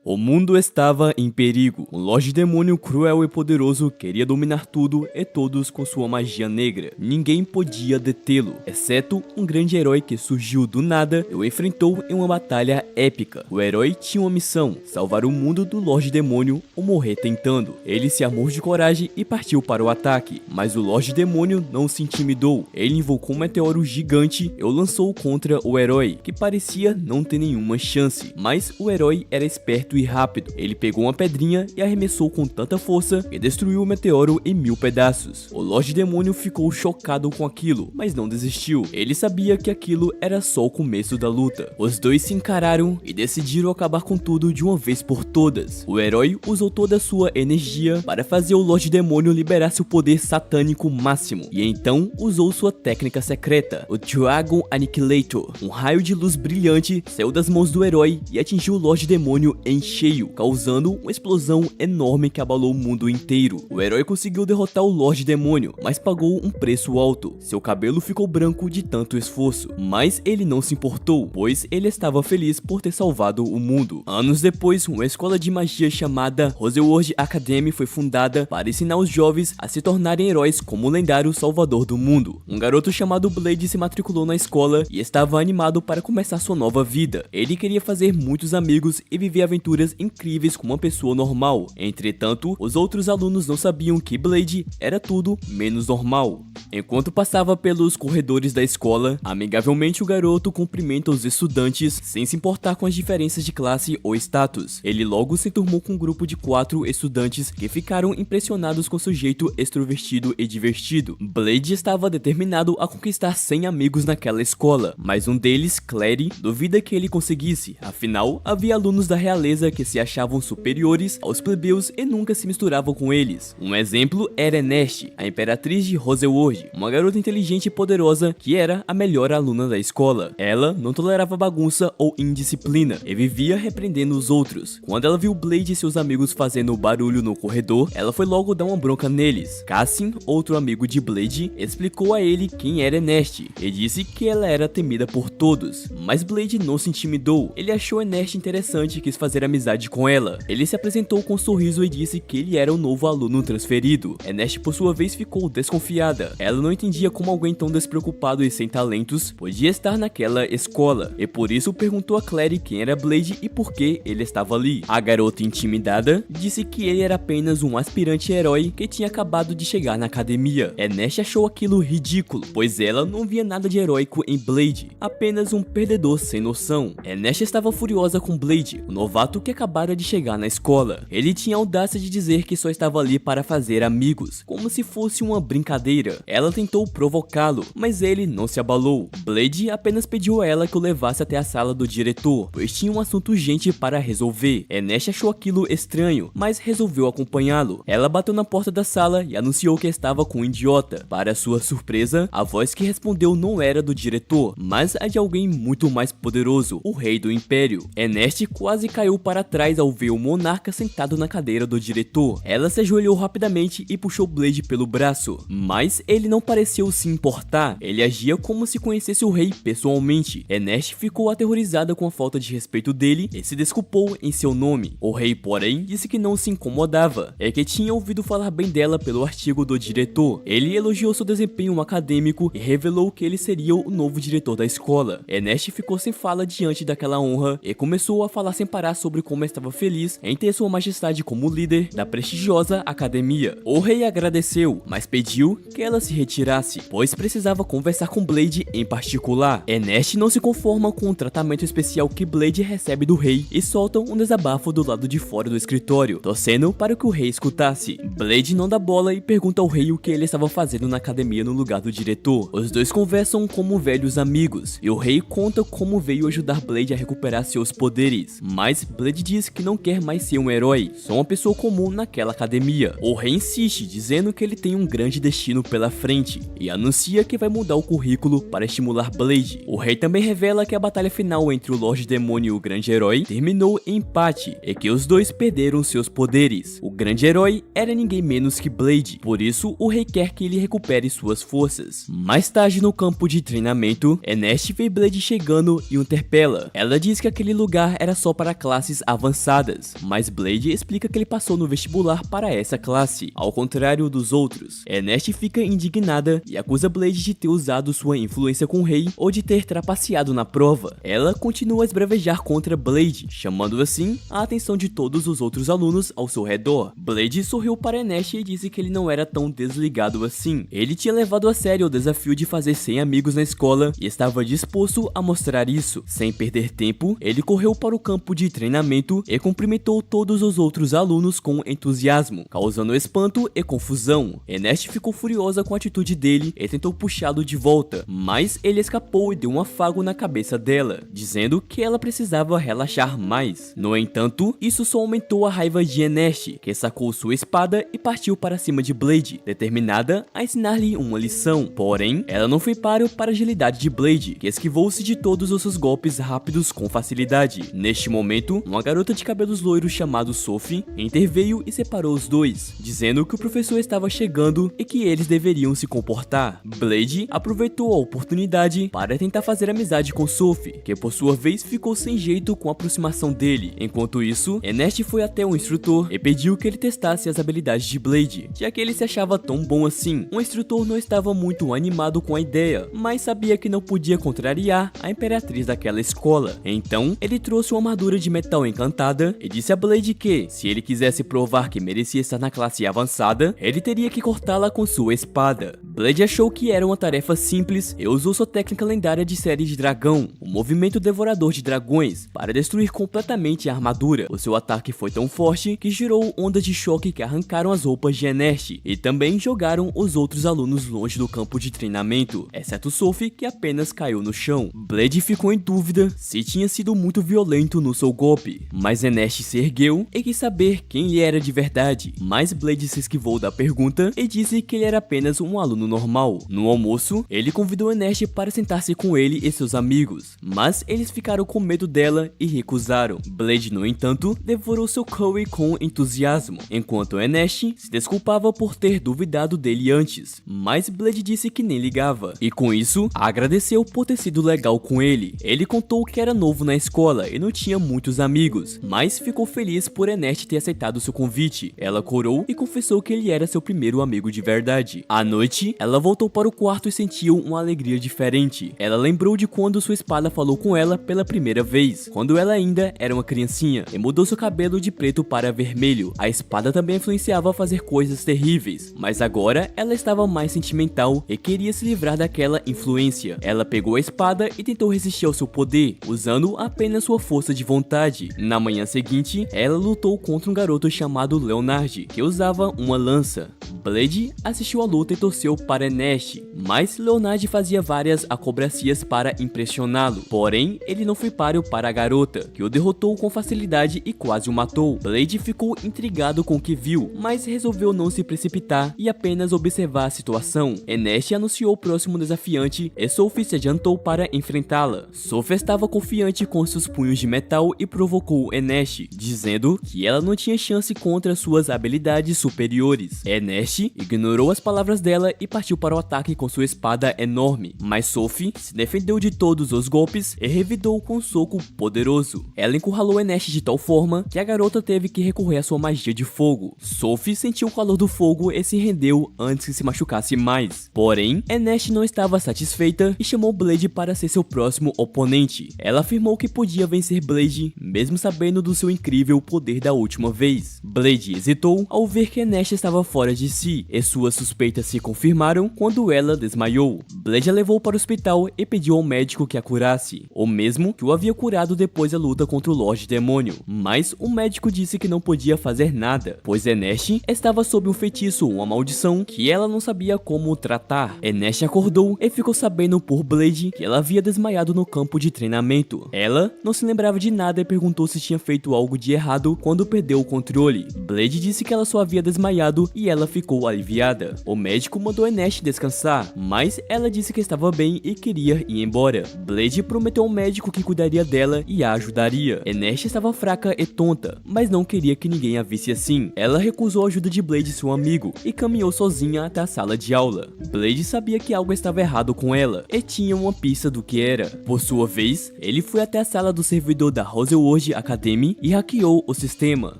O mundo estava em perigo. Um Lorde Demônio cruel e poderoso queria dominar tudo e todos com sua magia negra. Ninguém podia detê-lo, exceto um grande herói que surgiu do nada e o enfrentou em uma batalha épica. O herói tinha uma missão: salvar o mundo do Lorde Demônio ou morrer tentando. Ele se armou de coragem e partiu para o ataque, mas o Lorde Demônio não se intimidou. Ele invocou um meteoro gigante e o lançou contra o herói, que parecia não ter nenhuma chance. Mas o herói era esperto e rápido. Ele pegou uma pedrinha e arremessou com tanta força que destruiu o meteoro em 1000 pedaços. O Lorde Demônio ficou chocado com aquilo, mas não desistiu. Ele sabia que aquilo era só o começo da luta. Os dois se encararam e decidiram acabar com tudo de uma vez por todas. O herói usou toda a sua energia para fazer o Lorde Demônio liberar seu poder satânico máximo, e então usou sua técnica secreta, o Dragon Annihilator. Um raio de luz brilhante saiu das mãos do herói e atingiu o Lorde Demônio em cheio, causando uma explosão enorme que abalou o mundo inteiro. O herói conseguiu derrotar o Lorde Demônio, mas pagou um preço alto. Seu cabelo ficou branco de tanto esforço, mas ele não se importou, pois ele estava feliz por ter salvado o mundo. Anos depois, uma escola de magia chamada Roseworld Academy foi fundada para ensinar os jovens a se tornarem heróis como o lendário salvador do mundo. Um garoto chamado Blade se matriculou na escola e estava animado para começar sua nova vida. Ele queria fazer muitos amigos e viver aventuras incríveis como uma pessoa normal. Entretanto, os outros alunos não sabiam que Blade era tudo menos normal. Enquanto passava pelos corredores da escola, amigavelmente o garoto cumprimenta os estudantes sem se importar com as diferenças de classe ou status. Ele logo se enturmou com um grupo de 4 estudantes que ficaram impressionados com seu jeito extrovertido e divertido. Blade estava determinado a conquistar 100 amigos naquela escola, mas um deles, Clary, duvida que ele conseguisse. Afinal, havia alunos da realeza que se achavam superiores aos plebeus e nunca se misturavam com eles. Um exemplo era Ernest, a imperatriz de Roseworld, uma garota inteligente e poderosa que era a melhor aluna da escola. Ela não tolerava bagunça ou indisciplina e vivia repreendendo os outros. Quando ela viu Blade e seus amigos fazendo barulho no corredor, ela foi logo dar uma bronca neles. Cassim, outro amigo de Blade, explicou a ele quem era Ernest e disse que ela era temida por todos, mas Blade não se intimidou. Ele achou Ernest interessante e quis fazer amizade com ela. Ele se apresentou com um sorriso e disse que ele era o novo aluno transferido. Ernest, por sua vez, ficou desconfiada. Ela não entendia como alguém tão despreocupado e sem talentos podia estar naquela escola, e por isso perguntou a Clary quem era Blade e por que ele estava ali. A garota, intimidada, disse que ele era apenas um aspirante herói que tinha acabado de chegar na academia. Ernest achou aquilo ridículo, pois ela não via nada de heróico em Blade, apenas um perdedor sem noção. Ernest estava furiosa com Blade, o novato que acabara de chegar na escola. Ele tinha a audácia de dizer que só estava ali para fazer amigos, como se fosse uma brincadeira. Ela tentou provocá-lo, mas ele não se abalou. Blade apenas pediu a ela que o levasse até a sala do diretor, pois tinha um assunto urgente para resolver. Ernest achou aquilo estranho, mas resolveu acompanhá-lo. Ela bateu na porta da sala e anunciou que estava com um idiota. Para sua surpresa, a voz que respondeu não era do diretor, mas a de alguém muito mais poderoso, o rei do império. Ernest quase caiu para trás ao ver o monarca sentado na cadeira do diretor. Ela se ajoelhou rapidamente e puxou Blade pelo braço, mas ele não pareceu se importar. Ele agia como se conhecesse o rei pessoalmente. Ernest ficou aterrorizada com a falta de respeito dele e se desculpou em seu nome. O rei, porém, disse que não se incomodava, é que tinha ouvido falar bem dela pelo artigo do diretor. Ele elogiou seu desempenho acadêmico e revelou que ele seria o novo diretor da escola. Ernest ficou sem fala diante daquela honra e começou a falar sem parar sobre como estava feliz em ter sua majestade como líder da prestigiosa academia. O rei agradeceu, mas pediu que ela se retirasse, pois precisava conversar com Blade em particular. Ernest não se conforma com o tratamento especial que Blade recebe do rei e solta um desabafo do lado de fora do escritório, torcendo para que o rei escutasse. Blade não dá bola e pergunta ao rei o que ele estava fazendo na academia no lugar do diretor. Os dois conversam como velhos amigos, e o rei conta como veio ajudar Blade a recuperar seus poderes, mas Blade diz que não quer mais ser um herói, só uma pessoa comum naquela academia. O rei insiste, dizendo que ele tem um grande destino pela frente, e anuncia que vai mudar o currículo para estimular Blade. O rei também revela que a batalha final entre o Lorde Demônio e o grande herói terminou em empate, e que os dois perderam seus poderes. O grande herói era ninguém menos que Blade, por isso o rei quer que ele recupere suas forças. Mais tarde, no campo de treinamento, Ernest vê Blade chegando e o interpela. Ela diz que aquele lugar era só para classes classes avançadas, mas Blade explica que ele passou no vestibular para essa classe, ao contrário dos outros. Ernest fica indignada e acusa Blade de ter usado sua influência com o rei ou de ter trapaceado na prova. Ela continua a esbravejar contra Blade, chamando assim a atenção de todos os outros alunos ao seu redor. Blade sorriu para Ernest e disse que ele não era tão desligado assim. Ele tinha levado a sério o desafio de fazer 100 amigos na escola e estava disposto a mostrar isso. Sem perder tempo, ele correu para o campo de treinamento e cumprimentou todos os outros alunos com entusiasmo, causando espanto e confusão. Ernest ficou furiosa com a atitude dele e tentou puxá-lo de volta, mas ele escapou e deu um afago na cabeça dela, dizendo que ela precisava relaxar mais. No entanto, isso só aumentou a raiva de Ernest, que sacou sua espada e partiu para cima de Blade, determinada a ensinar-lhe uma lição. Porém, ela não foi páreo para a agilidade de Blade, que esquivou-se de todos os seus golpes rápidos com facilidade. Neste momento, uma garota de cabelos loiros chamada Sophie interveio e separou os dois, dizendo que o professor estava chegando e que eles deveriam se comportar. Blade aproveitou a oportunidade para tentar fazer amizade com Sophie, que por sua vez ficou sem jeito com a aproximação dele. Enquanto isso, Ernest foi até o instrutor e pediu que ele testasse as habilidades de Blade, já que ele se achava tão bom assim. O instrutor não estava muito animado com a ideia, mas sabia que não podia contrariar a imperatriz daquela escola. Então, ele trouxe uma armadura de metal encantada e disse a Blade que, se ele quisesse provar que merecia estar na classe avançada, ele teria que cortá-la com sua espada. Blade achou que era uma tarefa simples e usou sua técnica lendária de série de dragão, o movimento devorador de dragões, para destruir completamente a armadura. O seu ataque foi tão forte que gerou ondas de choque que arrancaram as roupas de Ernest e também jogaram os outros alunos longe do campo de treinamento, exceto Sophie, que apenas caiu no chão. Blade ficou em dúvida se tinha sido muito violento no seu golpe, mas Ernest se ergueu e quis saber quem ele era de verdade, mas Blade se esquivou da pergunta e disse que ele era apenas um aluno normal. No almoço, ele convidou Ernest para sentar-se com ele e seus amigos, mas eles ficaram com medo dela e recusaram. Blade, no entanto, devorou seu curry com entusiasmo, enquanto Ernest se desculpava por ter duvidado dele antes, mas Blade disse que nem ligava, e com isso, agradeceu por ter sido legal com ele. Ele contou que era novo na escola e não tinha muitos amigos, mas ficou feliz por Ernest ter aceitado seu convite. Ela corou e confessou que ele era seu primeiro amigo de verdade. À noite, ela voltou para o quarto e sentiu uma alegria diferente. Ela lembrou de quando sua espada falou com ela pela primeira vez, quando ela ainda era uma criancinha, e mudou seu cabelo de preto para vermelho. A espada também influenciava a fazer coisas terríveis, mas agora ela estava mais sentimental e queria se livrar daquela influência. Ela pegou a espada e tentou resistir ao seu poder, usando apenas sua força de vontade. Na manhã seguinte, ela lutou contra um garoto chamado Leonard, que usava uma lança. Blade assistiu à luta e torceu para Ernest, mas Leonard fazia várias acrobacias para impressioná-lo. Porém, ele não foi páreo para a garota, que o derrotou com facilidade e quase o matou. Blade ficou intrigado com o que viu, mas resolveu não se precipitar e apenas observar a situação. Ernest anunciou o próximo desafiante e Sophie se adiantou para enfrentá-la. Sophie estava confiante com seus punhos de metal e provocou Ernest, dizendo que ela não tinha chance contra suas habilidades superiores. Ernest ignorou as palavras dela e partiu para o ataque com sua espada enorme, mas Sophie se defendeu de todos os golpes e revidou com um soco poderoso. Ela encurralou Ernest de tal forma que a garota teve que recorrer à sua magia de fogo. Sophie sentiu o calor do fogo e se rendeu antes que se machucasse mais. Porém, Ernest não estava satisfeita e chamou Blade para ser seu próximo oponente. Ela afirmou que podia vencer Blade, mesmo sabendo do seu incrível poder da última vez. Blade hesitou ao ver que Ernest estava fora de si, e suas suspeitas se confirmaram quando ela desmaiou. Blade a levou para o hospital e pediu ao médico que a curasse, o mesmo que o havia curado depois da luta contra o Lorde Demônio. Mas o médico disse que não podia fazer nada, pois Ernest estava sob um feitiço, uma maldição, que ela não sabia como tratar. Ernest acordou e ficou sabendo por Blade que ela havia desmaiado no campo de treinamento. Ela não se lembrava de nada e perguntou se tinha feito algo de errado quando perdeu o controle. Blade disse que ela só havia desmaiado e ela ficou ficou aliviada. O médico mandou Enesh descansar, mas ela disse que estava bem e queria ir embora. Blade prometeu ao médico que cuidaria dela e a ajudaria. Enesh estava fraca e tonta, mas não queria que ninguém a visse assim. Ela recusou a ajuda de Blade, seu amigo, e caminhou sozinha até a sala de aula. Blade sabia que algo estava errado com ela e tinha uma pista do que era. Por sua vez, ele foi até a sala do servidor da Rosewood Academy e hackeou o sistema.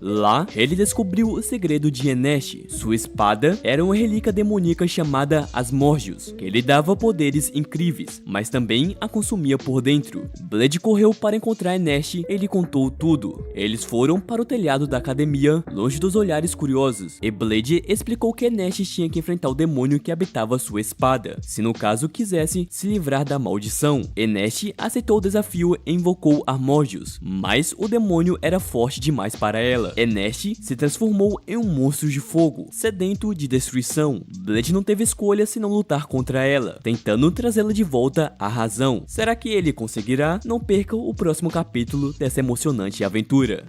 Lá, ele descobriu o segredo de Enesh. Sua espada era uma relíquia demoníaca chamada Asmodeus, que lhe dava poderes incríveis, mas também a consumia por dentro. Blade correu para encontrar Enesh e lhe contou tudo. Eles foram para o telhado da academia, longe dos olhares curiosos, e Blade explicou que Enesh tinha que enfrentar o demônio que habitava sua espada, se no caso quisesse se livrar da maldição. Enesh aceitou o desafio e invocou Asmodeus, mas o demônio era forte demais para ela. Enesh se transformou em um monstro de fogo, sedento de destruição. Blade não teve escolha senão lutar contra ela, tentando trazê-la de volta à razão. Será que ele conseguirá? Não perca o próximo capítulo dessa emocionante aventura.